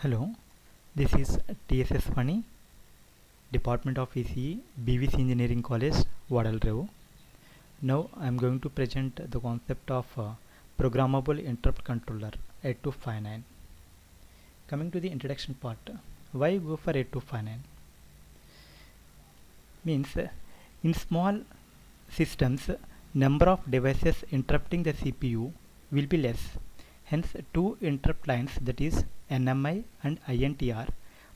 Hello, this is TSS Funny, Department of ECE, BVC Engineering College, Vadalrevu. Now I am going to present the concept of programmable interrupt controller 8259. Coming to the introduction part, why go for 8259? Means in small systems, number of devices interrupting the CPU will be less. Hence, two interrupt lines, that is NMI and INTR,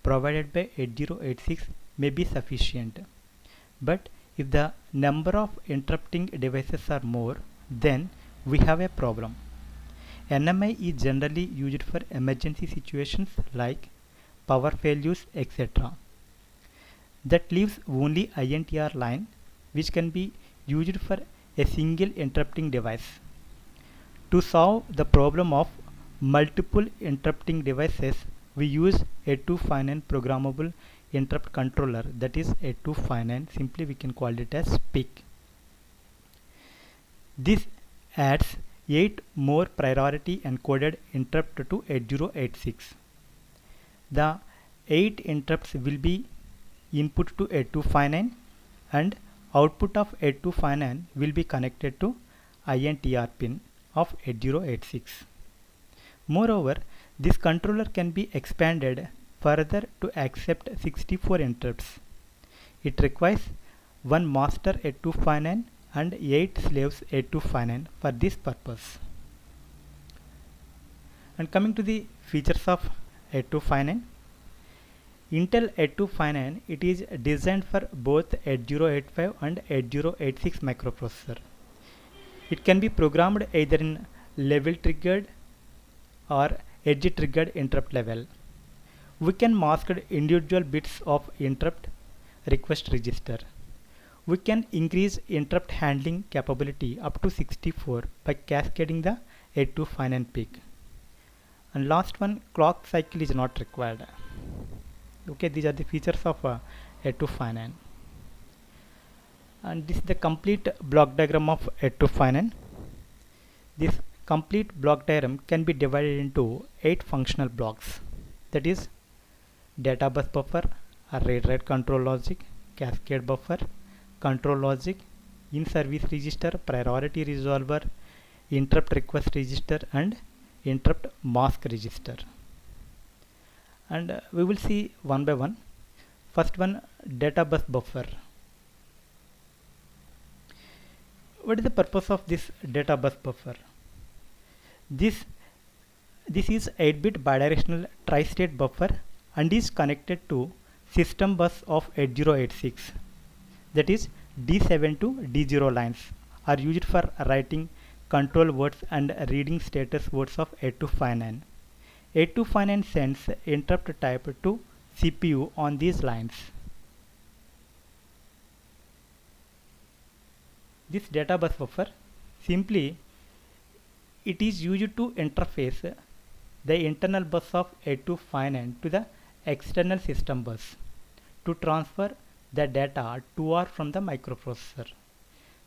provided by 8086 may be sufficient. But if the number of interrupting devices are more, then we have a problem. NMI is generally used for emergency situations like power failures, etc. That leaves only INTR line, which can be used for a single interrupting device. To solve the problem of multiple interrupting devices, we use 8259 programmable interrupt controller, that is 8259, simply we can call it as PIC. This adds 8 more priority encoded interrupt to 8086. The 8 interrupts will be input to 8259 and output of 8259 will be connected to INTR pin of 8086. Moreover, this controller can be expanded further to accept 64 interrupts. It requires one master 8259 and 8 slaves 8259 for this purpose. And coming to the features of 8259, Intel 8259, it is designed for both 8085 and 8086 microprocessor. It can be programmed either in level triggered or edge triggered interrupt level. We can mask individual bits of interrupt request register. We can increase interrupt handling capability up to 64 by cascading the 8259 PIC. And last one, clock cycle is not required. Okay, these are the features of 8259. And this is the complete block diagram of 8259. This complete block diagram can be divided into 8 functional blocks, that is data bus buffer, a read write control logic, cascade buffer, control logic, in service register, priority resolver, interrupt request register and interrupt mask register. And we will see one by one. First one, data bus buffer. What is the purpose of this data bus buffer? This is 8-bit bidirectional tri-state buffer and is connected to system bus of 8086. That is D7 to D0 lines are used for writing control words and reading status words of 8259. 8259 sends interrupt type to CPU on these lines. This data bus buffer, simply it is used to interface the internal bus of 8259 to the external system bus to transfer the data to or from the microprocessor.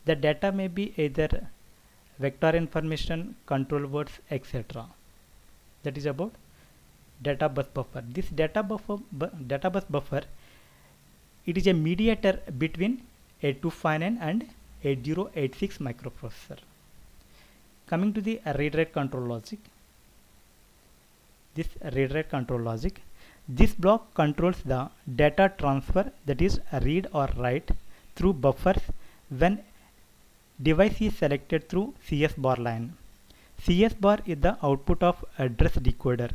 The data may be either vector information, control words, etc. That is about data bus buffer. This data bus buffer, it is a mediator between 8259 and 8086 microprocessor. Coming to the read write control logic. This read write control logic, this block controls the data transfer, that is read or write through buffers when device is selected through CS bar line. CS bar is the output of address decoder.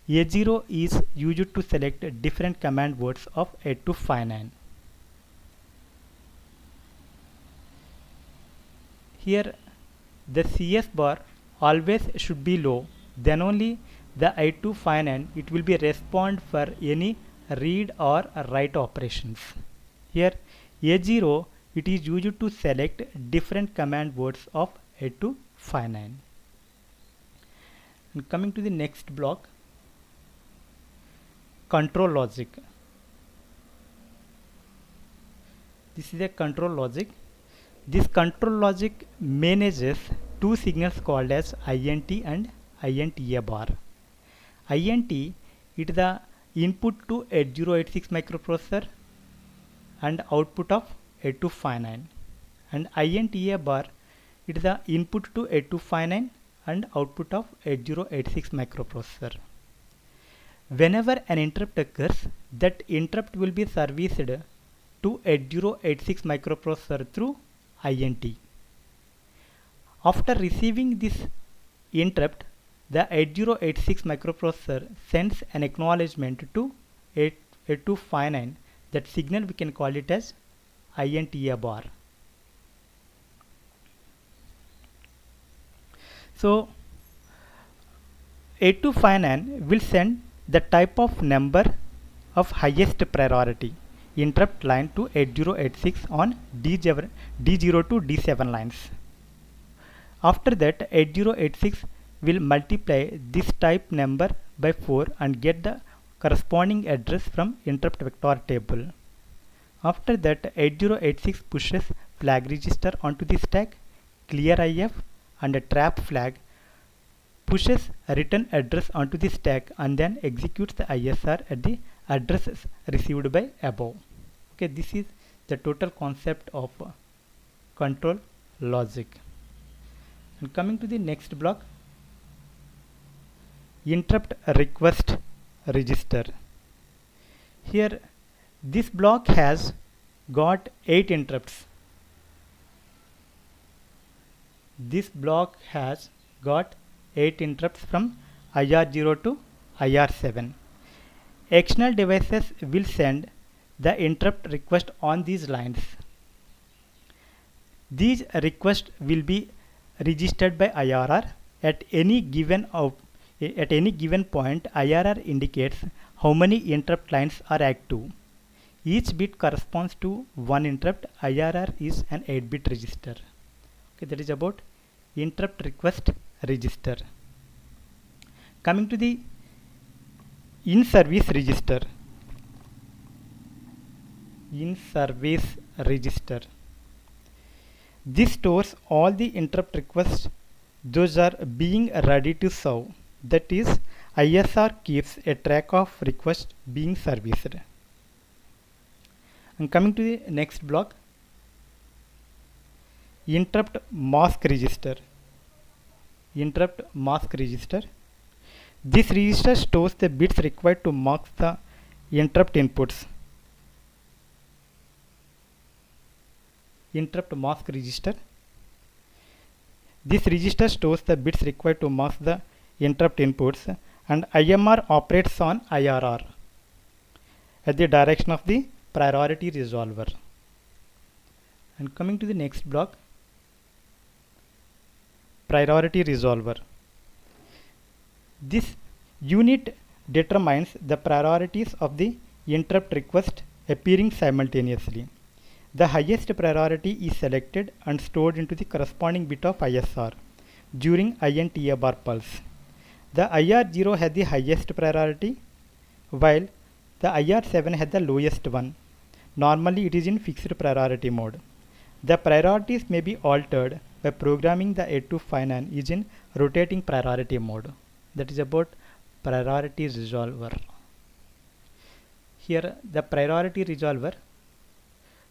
A0 is used to select different command words of 8259. Here the CS bar always should be low, then only the 8259 it will be respond for any read or write operations. Here A0, it is used to select different command words of 8259. And coming to the next block, control logic. This is a control logic. This control logic manages two signals called as INT and INTA bar. INT it is the input to 8086 microprocessor and output of 8259, and INTA bar, it is the input to 8259 and output of 8086 microprocessor. Whenever an interrupt occurs, that interrupt will be serviced to 8086 microprocessor through INT. After receiving this interrupt, the 8086 microprocessor sends an acknowledgement to 8259. That signal we can call it as INTA bar. So 8259 will send the type of number of highest priority interrupt line to 8086 on D0 to D7 lines. After that, 8086 will multiply this type number by 4 and get the corresponding address from interrupt vector table. After that, 8086 pushes flag register onto the stack, clear IF, and a trap flag pushes a return address onto the stack and then executes the ISR at the addresses received by above. Okay, this is the total concept of control logic. And coming to the next block, interrupt request register. Here this block has got 8 interrupts. This block has got 8 interrupts from IR0 to IR7. External devices will send the interrupt request on these lines. These requests will be registered by IRR at any given point. IRR indicates how many interrupt lines are active. Each bit corresponds to one interrupt. IRR is an 8-bit register. Okay, that is about interrupt request register. Coming to the in-service register. In-service register. This stores all the interrupt requests those are being ready to serve. That is, ISR keeps a track of requests being serviced. And coming to the next block, interrupt mask register. Interrupt mask register. This register stores the bits required to mask the interrupt inputs. Interrupt mask register. This register stores the bits required to mask the interrupt inputs, and IMR operates on IRR at the direction of the priority resolver. And coming to the next block, priority resolver. This unit determines the priorities of the interrupt request appearing simultaneously. The highest priority is selected and stored into the corresponding bit of ISR during INTA bar pulse. The IR0 has the highest priority, while the IR7 has the lowest one. Normally it is in fixed priority mode. The priorities may be altered by programming the 8259 is in rotating priority mode. That is about priority resolver. Here the priority resolver,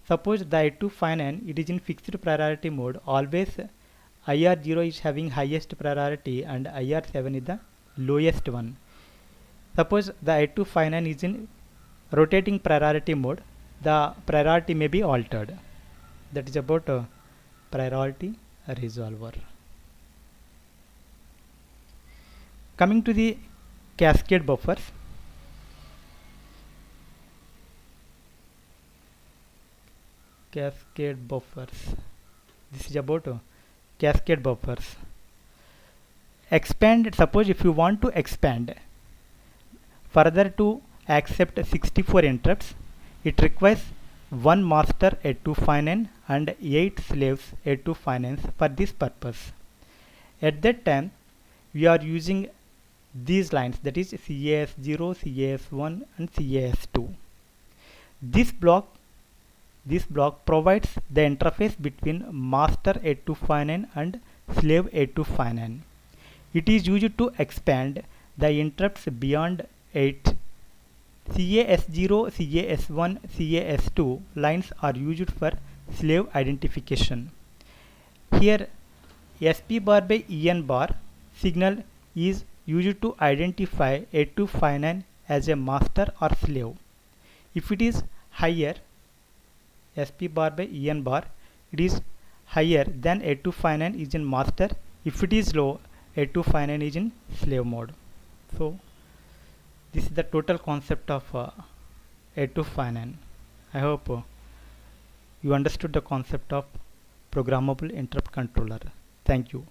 suppose the 8259 it is in fixed priority mode, always IR0 is having highest priority and IR7 is the lowest one. Suppose the 8259 is in rotating priority mode, the priority may be altered. That is about priority resolver. Coming to the cascade buffers. Cascade buffers. This is about cascade buffers. Expand. Suppose if you want to expand further to accept 64 interrupts, it requires one master 8259 and 8 slaves 8259 for this purpose. At that time we are using these lines, that is CAS0, CAS1 and CAS2. This block provides the interface between master 8259 and slave 8259. It is used to expand the interrupts beyond 8 CAS0, CAS1, CAS2 lines are used for slave identification. Here SP bar by EN bar signal is used to identify 8259 as a master or slave. If it is higher, SP bar by EN bar, it is higher than 8259 is in master. If it is low, 8259 is in slave mode. So this is the total concept of 8259. I hope you understood the concept of programmable interrupt controller. Thank you.